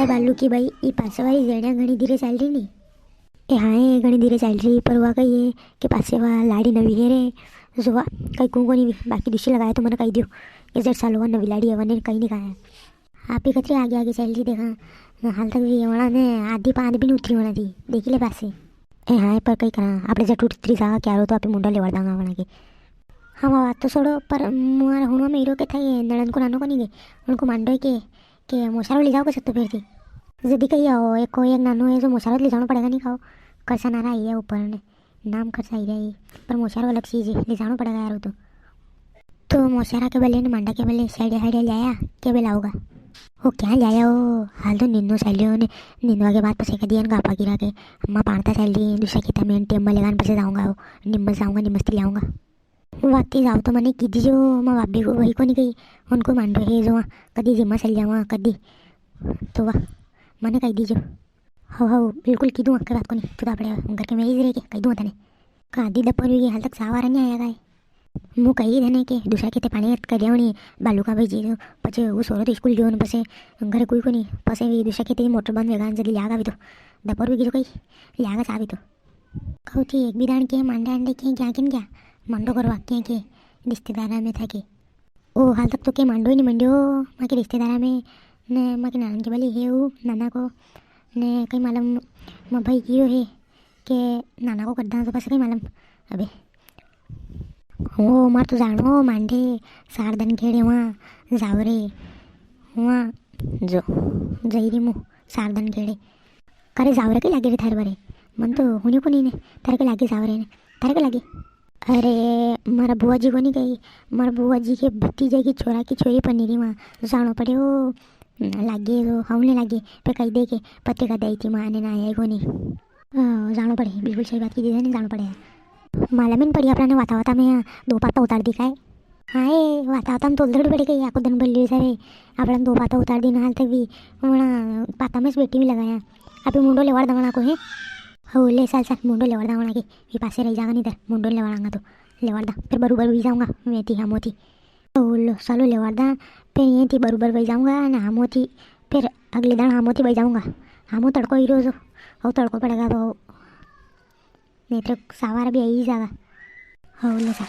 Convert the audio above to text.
हाय बालू की भाई ये पासे वाली जणिया घणी धीरे चाल रही नहीं ए हाँ ये घणी धीरे चाल रही पर हुआ कही है कि पासे वाला लाड़ी नवी है रे जुआ कहीं को नहीं बाकी दूसरी लगाया तो मैंने कही दियो कि जेठ साल हुआ नवी लाड़ी है वने कहीं नहीं कहा है आप ही कतरी आगे आगे चल रही देखा हाल तक भी वड़ा ने आधी पाँच भी नहीं उतरी वड़ा थी देखी ले पासे ए हाँ पर कहीं करा આપણે જટ ઉતરી જા ક્યારો તો આપણે મુંડા લેવાડ દાંગા વણા કે હા વાત તો છોડો પર મારા હુણવા મેરો કે થાય નળન को નાનો કોની ગઈ उनको मांडो के मोसारो ले जाओ सकते फिर थी यदि कहीं आओ एक कोई एक नानो है जो मोसारो ले जाना पड़ेगा नहीं खाओ खर्चा नारा आई है ऊपर ने नाम खर्चा ही रही पर मोसारो अलग चीज़ है ले जाना पड़ेगा यार तो मोसारा के बल्ले ने मांडा के बल्ले साइड साइड लाया के बेला होगा वो क्या लाया वो हाल तो निन्नो सैलियों ने निन्नवा के बाद पसे का दिया गापा गिरा के अम्मा पाड़ता सैली दूसरा खेता में टेम्बल लेगा पसे जाऊँगा वो निम्बल जाऊँगा निमस्ती लाऊँगा वाकई जाओ तो मैंने की जो माँ भाभी को वही को नहीं गई उनको मान रहे जो कदी जिम्मा चल जावा कदी तो वाह मैंने कही दीजो हाँ बिल्कुल की दूँ आपके बात को नहीं तो अपने घर के मेरी रहे कही दूँ तने आधी दप्पर हुई हाल तक सावार नहीं आया गाय मुँह कही देने के दूसरा खेते पानी कर नहीं बालू का भाई जी पचे वो सोरो तो स्कूल जो पसे घर कोई को नहीं पसे भी दूसरा खेते मोटर बंद वेगा जल्दी लिया भी तो दप्पर हुई कहीं लिया चाबी तो कहू थी एक भी दान के मांडा अंडे के क्या किन क्या मंडो करवा के रिश्तेदारा में था कि ओ हाल तक तो के मांडो ही नहीं मंड्यो माँ के रिश्तेदारा में ने माँ के नान के बली है वो नाना को ने कहीं मालूम माँ भाई की है कि नाना को करदा तो पास कहीं मालूम अबे हो मार तो जानो मांडे सारदन खेड़े वहाँ जावरे वहाँ जो जईरी मुँह सारदन खेड़े करे जावरे के लागे रे थारे बारे मन तो होने को नहीं ने तारे के लागे जावरे ने तारे के लागे अरे मारा बुआ जी को नहीं गई मारा बुआ जी के भतीजे की छोरा की छोरी पनीरी वहाँ जानो पड़े वो लागे तो हमने लागे पे कही दे के पत्ते का दी थी माँ ने ना आया को नहीं जानो पड़े बिल्कुल सही बात की दीदी नहीं जानो पड़े माला में पड़ी अपना वाता वाता में दो पाता उतार दी काय हाँ ये वाता वाता में तोलधड़ पड़ी गई आपको दिन बल्ली सारे अपना दो पाता उतार दी हाल तक भी वहाँ पाता में बेटी भी लगाया आप मुंडो लेवाड़ दंगना को है हो ले साल मुंडो लेवाड़ दांगना के ये पासे रह जाएगा नहीं इधर मुंडो लेवाड़ांगा तो लेवाड़ा फिर बरूबर भी जाऊँगा मैं थी हम थी लो सालो लेवाड़ा फिर ये थी बरूबर बही जाऊँगा ना हम थी फिर अगले दिन हम थी बही जाऊँगा हम तड़को ही रोज़ हो तड़को पड़ेगा तो नहीं तो सवार भी आई जाएगा हो ले सा